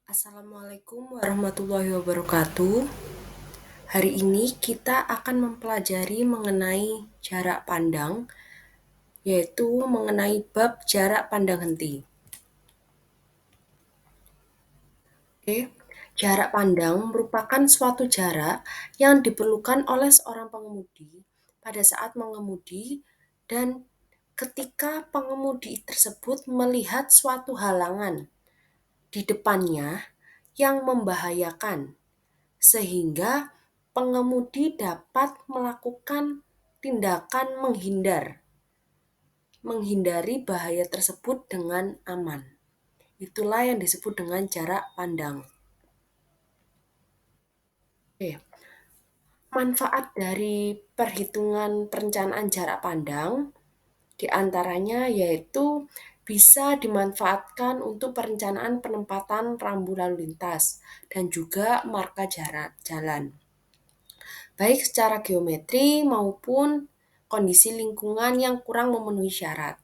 Assalamualaikum warahmatullahi wabarakatuh. Hari ini kita akan mempelajari mengenai jarak pandang, yaitu mengenai bab jarak pandang henti. Oke, jarak pandang merupakan suatu jarak yang diperlukan oleh seorang pengemudi pada saat mengemudi dan ketika pengemudi tersebut melihat suatu halangan di depannya yang membahayakan, sehingga pengemudi dapat melakukan tindakan menghindari bahaya tersebut dengan aman. Itulah yang disebut dengan jarak pandang. Oke. Manfaat dari perhitungan perencanaan jarak pandang diantaranya yaitu bisa dimanfaatkan untuk perencanaan penempatan rambu lalu lintas dan juga marka jalan, baik secara geometri maupun kondisi lingkungan yang kurang memenuhi syarat.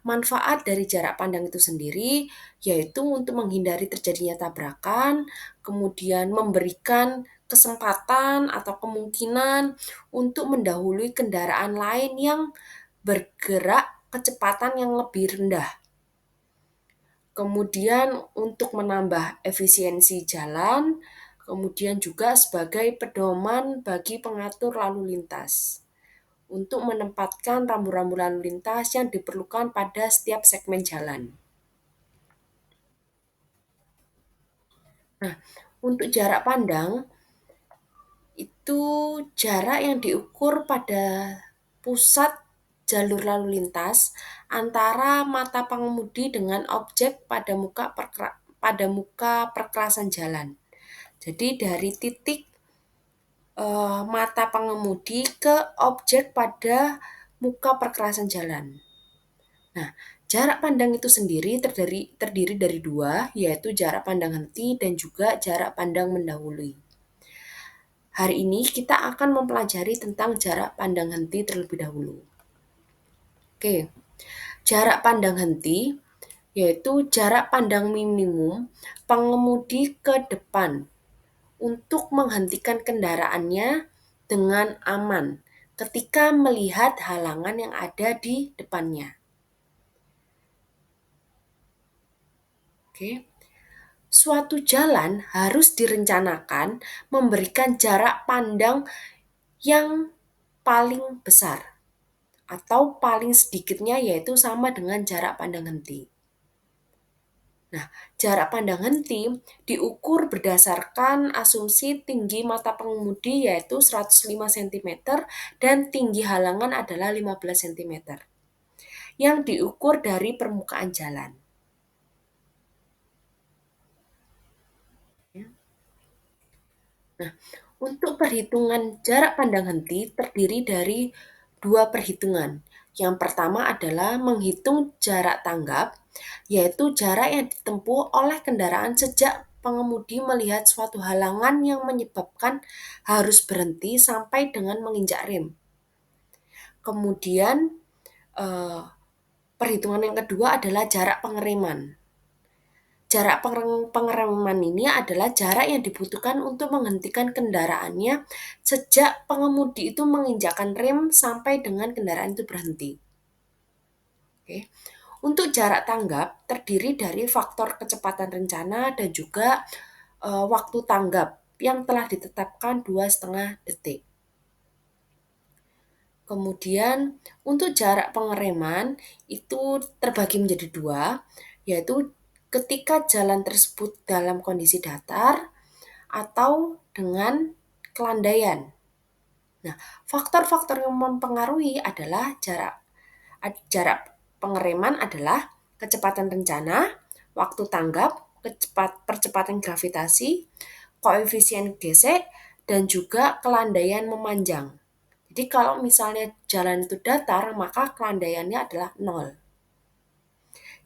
Manfaat dari jarak pandang itu sendiri yaitu untuk menghindari terjadinya tabrakan, kemudian memberikan kesempatan atau kemungkinan untuk mendahului kendaraan lain yang bergerak kecepatan yang lebih rendah. Kemudian untuk menambah efisiensi jalan, kemudian juga sebagai pedoman bagi pengatur lalu lintas untuk menempatkan rambu-rambu lalu lintas yang diperlukan pada setiap segmen jalan. Nah, untuk jarak pandang itu jarak yang diukur pada pusat jalur lalu lintas antara mata pengemudi dengan objek pada muka perkerasan jalan. Jadi dari titik mata pengemudi ke objek pada muka perkerasan jalan. Nah, jarak pandang itu sendiri terdiri dari dua, yaitu jarak pandang henti dan juga jarak pandang mendahului. Hari ini kita akan mempelajari tentang jarak pandang henti terlebih dahulu. Oke, jarak pandang henti yaitu jarak pandang minimum pengemudi ke depan untuk menghentikan kendaraannya dengan aman ketika melihat halangan yang ada di depannya. Oke. Suatu jalan harus direncanakan memberikan jarak pandang yang paling besar atau paling sedikitnya yaitu sama dengan jarak pandang henti. Nah, jarak pandang henti diukur berdasarkan asumsi tinggi mata pengemudi yaitu 105 cm dan tinggi halangan adalah 15 cm yang diukur dari permukaan jalan. Nah, untuk perhitungan jarak pandang henti terdiri dari dua perhitungan. Yang pertama adalah menghitung jarak tanggap, yaitu jarak yang ditempuh oleh kendaraan sejak pengemudi melihat suatu halangan yang menyebabkan harus berhenti sampai dengan menginjak rem. Kemudian perhitungan yang kedua adalah jarak pengereman. Jarak pengereman ini adalah jarak yang dibutuhkan untuk menghentikan kendaraannya sejak pengemudi itu menginjakkan rem sampai dengan kendaraan itu berhenti. Oke. Untuk jarak tanggap terdiri dari faktor kecepatan rencana dan juga waktu tanggap yang telah ditetapkan 2,5 detik. Kemudian untuk jarak pengereman itu terbagi menjadi dua, yaitu ketika jalan tersebut dalam kondisi datar atau dengan kelandaian. Nah, faktor-faktor yang mempengaruhi adalah jarak pengereman adalah kecepatan rencana, waktu tanggap, percepatan gravitasi, koefisien gesek, dan juga kelandaian memanjang. Jadi kalau misalnya jalan itu datar, maka kelandaiannya adalah 0.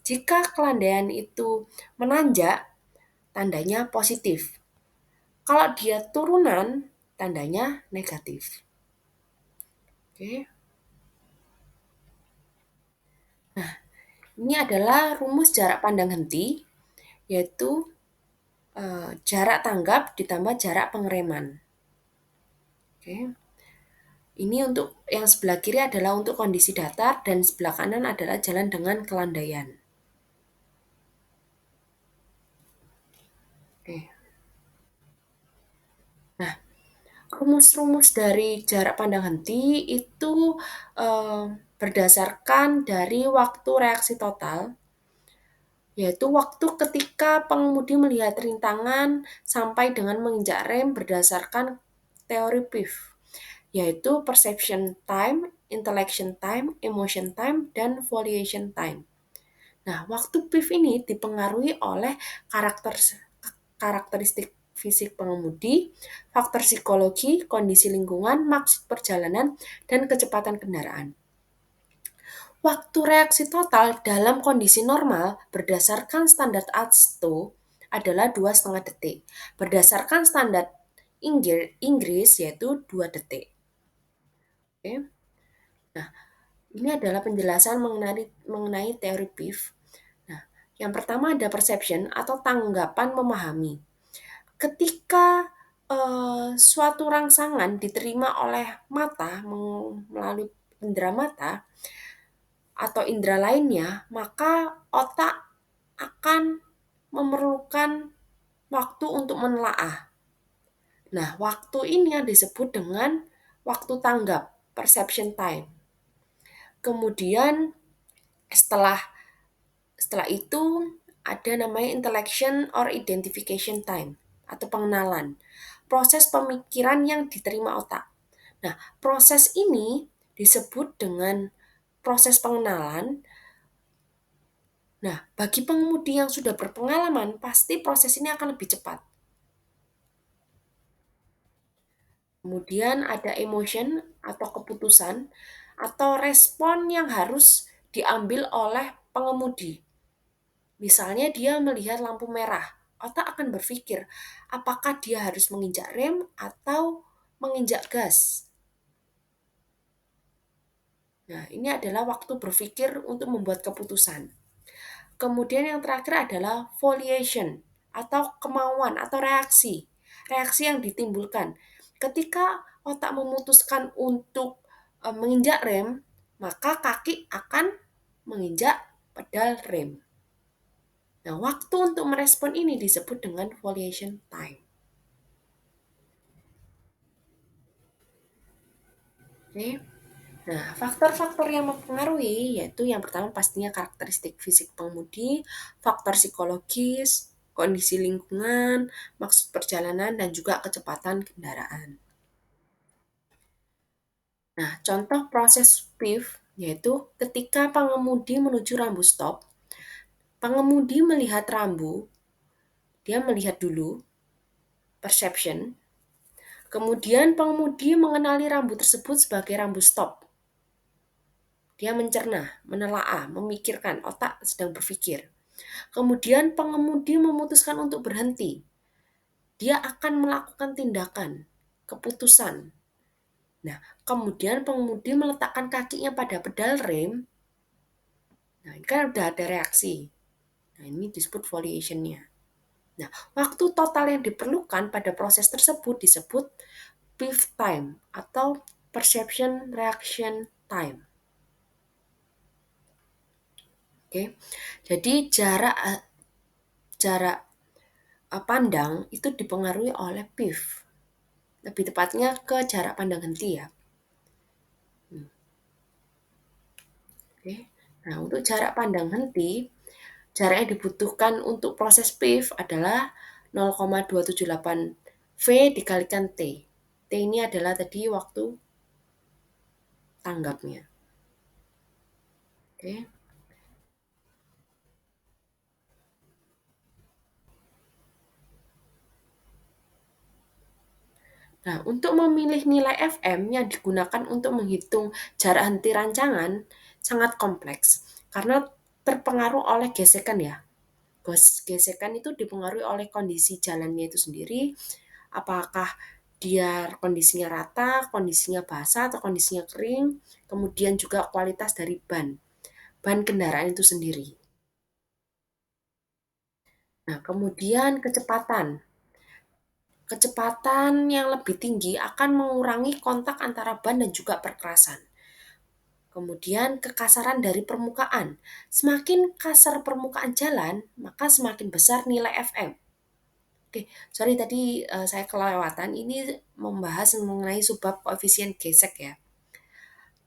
Jika kelandaian itu menanjak, tandanya positif. Kalau dia turunan, tandanya negatif. Oke. Nah, ini adalah rumus jarak pandang henti, yaitu jarak tanggap ditambah jarak pengereman. Oke. Ini untuk yang sebelah kiri adalah untuk kondisi datar dan sebelah kanan adalah jalan dengan kelandaian. Oke. Nah, rumus-rumus dari jarak pandang henti itu eh, berdasarkan dari waktu reaksi total, yaitu waktu ketika pengemudi melihat rintangan sampai dengan menginjak rem berdasarkan teori PIV, yaitu perception time, intellection time, emotion time, dan volition time. Nah, waktu PIV ini dipengaruhi oleh karakteristik fisik pengemudi, faktor psikologi, kondisi lingkungan, maksud perjalanan, dan kecepatan kendaraan. Waktu reaksi total dalam kondisi normal berdasarkan standar ASTO adalah 2,5 detik. Berdasarkan standar Inggris yaitu 2 detik. Oke. Nah, ini adalah penjelasan mengenai teori PIV. Nah, yang pertama ada perception atau tanggapan memahami. Ketika suatu rangsangan diterima oleh mata melalui indera mata atau indera lainnya, maka otak akan memerlukan waktu untuk menelaah. Nah, waktu ini yang disebut dengan waktu tanggap, perception time. Kemudian setelah setelah itu ada namanya intellection or identification time atau pengenalan. Proses pemikiran yang diterima otak. Nah, proses ini disebut dengan proses pengenalan. Nah, bagi pengemudi yang sudah berpengalaman, pasti proses ini akan lebih cepat. Kemudian ada emotion atau keputusan atau respon yang harus diambil oleh pengemudi. Misalnya dia melihat lampu merah, otak akan berpikir apakah dia harus menginjak rem atau menginjak gas. Nah, ini adalah waktu berpikir untuk membuat keputusan. Kemudian yang terakhir adalah volition atau kemauan atau reaksi. Reaksi yang ditimbulkan ketika otak memutuskan untuk menginjak rem, maka kaki akan menginjak pedal rem. Nah, waktu untuk merespon ini disebut dengan volition time. Oke. Nah, faktor-faktor yang mempengaruhi yaitu yang pertama pastinya karakteristik fisik pengemudi, faktor psikologis, kondisi lingkungan, maksud perjalanan, dan juga kecepatan kendaraan. Nah, contoh proses PIV yaitu ketika pengemudi menuju rambu stop, pengemudi melihat rambu, dia melihat dulu, perception, kemudian pengemudi mengenali rambu tersebut sebagai rambu stop. Dia mencerna, menelaah, memikirkan, otak sedang berpikir. Kemudian pengemudi memutuskan untuk berhenti. Dia akan melakukan tindakan, keputusan. Nah, kemudian pengemudi meletakkan kakinya pada pedal rem. Nah, ini kan udah ada reaksi. Nah, ini disebut volition-nya. Nah, waktu total yang diperlukan pada proses tersebut disebut PIV time atau perception reaction time. Oke. Jadi jarak pandang itu dipengaruhi oleh PIV. Lebih tepatnya ke jarak pandang henti ya. Oke. Nah, untuk jarak pandang henti, jarak yang dibutuhkan untuk proses PIV adalah 0,278 V dikalikan T. T ini adalah tadi waktu tanggapnya. Oke. Nah, untuk memilih nilai FM yang digunakan untuk menghitung jarak henti rancangan sangat kompleks karena terpengaruh oleh gesekan ya. Gesekan itu dipengaruhi oleh kondisi jalannya itu sendiri, apakah dia kondisinya rata, kondisinya basah, atau kondisinya kering, kemudian juga kualitas dari ban kendaraan itu sendiri. Nah, kemudian kecepatan. Kecepatan yang lebih tinggi akan mengurangi kontak antara ban dan juga perkerasan. Kemudian kekasaran dari permukaan. Semakin kasar permukaan jalan, maka semakin besar nilai FM. Oke, sorry tadi saya kelewatan. Ini membahas mengenai sebab koefisien gesek ya.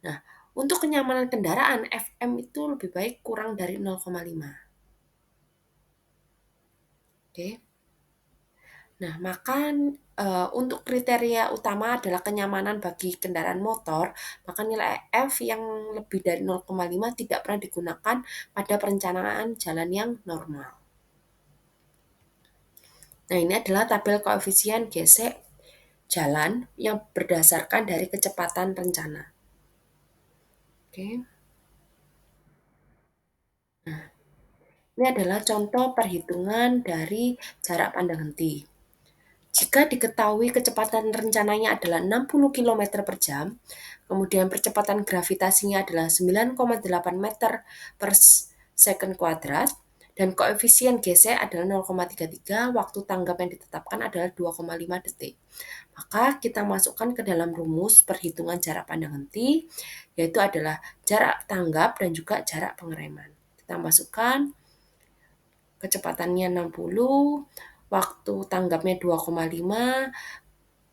Nah, untuk kenyamanan kendaraan, FM itu lebih baik kurang dari 0,5. Oke. Nah, maka untuk kriteria utama adalah kenyamanan bagi kendaraan motor, maka nilai F yang lebih dari 0,5 tidak pernah digunakan pada perencanaan jalan yang normal. Nah, ini adalah tabel koefisien gesek jalan yang berdasarkan dari kecepatan rencana. Oke. Nah, ini adalah contoh perhitungan dari jarak pandang henti. Jika diketahui kecepatan rencananya adalah 60 km per jam, kemudian percepatan gravitasinya adalah 9,8 meter per second kuadrat, dan koefisien gesek adalah 0,33, waktu tanggap yang ditetapkan adalah 2,5 detik. Maka kita masukkan ke dalam rumus perhitungan jarak pandang henti, yaitu adalah jarak tanggap dan juga jarak pengereman. Kita masukkan kecepatannya 60, waktu tanggapnya 2,5,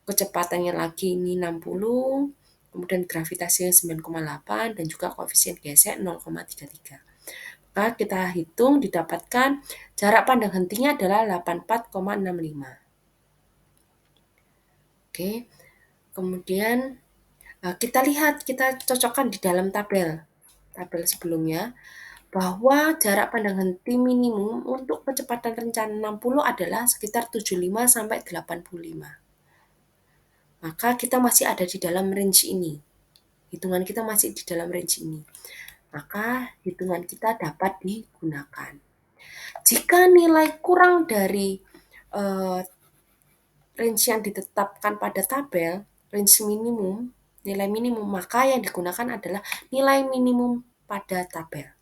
kecepatannya lagi ini 60, kemudian gravitasinya 9,8 dan juga koefisien gesek 0,33. Maka kita hitung didapatkan jarak pandang hentinya adalah 84,65. Oke. Kemudian kita lihat, kita cocokkan di dalam tabel sebelumnya bahwa jarak pandang henti minimum untuk kecepatan rencana 60 adalah sekitar 75 sampai 85. Maka kita masih ada di dalam range ini. Hitungan kita masih di dalam range ini. Maka hitungan kita dapat digunakan. Jika nilai kurang dari range yang ditetapkan pada tabel, range minimum, nilai minimum, maka yang digunakan adalah nilai minimum pada tabel.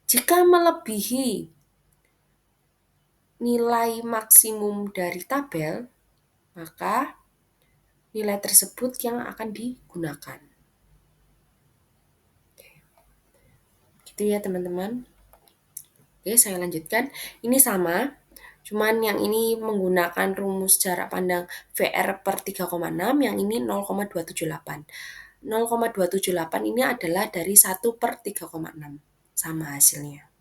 Jika melebihi nilai maksimum dari tabel, maka nilai tersebut yang akan digunakan. Gitu ya teman-teman. Oke, saya lanjutkan. Ini sama, cuman yang ini menggunakan rumus jarak pandang VR per 3,6, yang ini 0,278. 0,278 ini adalah dari 1 per 3,6. Sama hasilnya.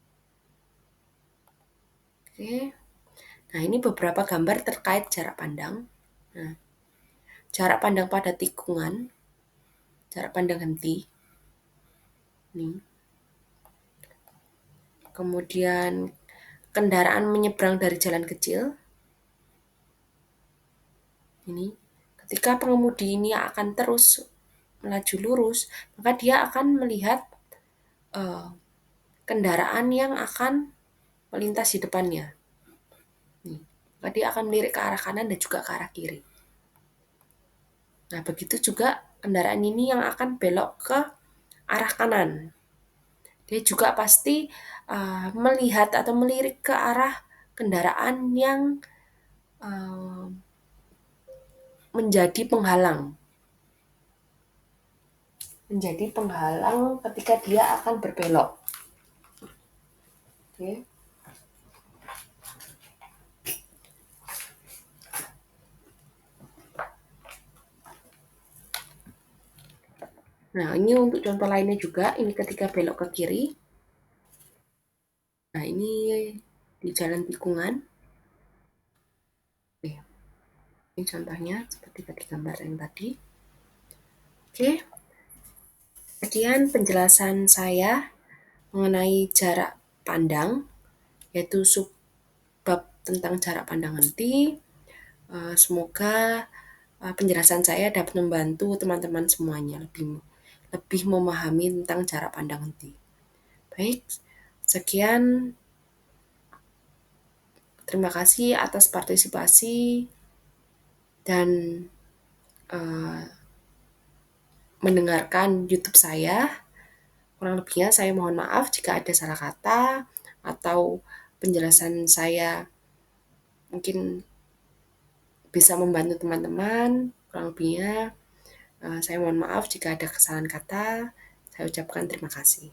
Oke. Nah, ini beberapa gambar terkait jarak pandang. Nah, jarak pandang pada tikungan, jarak pandang henti. Nih. Kemudian kendaraan menyeberang dari jalan kecil. Ini. Ketika pengemudi ini akan terus melaju lurus, maka dia akan melihat kendaraan yang akan melintas di depannya. Nih. Maka dia akan melirik ke arah kanan dan juga ke arah kiri. Nah, begitu juga kendaraan ini yang akan belok ke arah kanan. Dia juga pasti melihat atau melirik ke arah kendaraan yang menjadi penghalang. Menjadi penghalang ketika dia akan berbelok. Oke. Nah, ini untuk contoh lainnya juga, ini ketika belok ke kiri. Nah, ini di jalan tikungan. Oke. Ini contohnya seperti tadi gambar yang tadi. Oke. Sekian penjelasan saya mengenai jarak pandang, yaitu subbab tentang jarak pandang henti. Semoga penjelasan saya dapat membantu teman-teman semuanya lebih memahami tentang jarak pandang henti. Baik, sekian. Terima kasih atas partisipasi dan mendengarkan YouTube saya. Kurang lebihnya saya mohon maaf jika ada salah kata atau penjelasan saya mungkin bisa membantu teman-teman. Kurang lebihnya, saya mohon maaf jika ada kesalahan kata. Saya ucapkan terima kasih.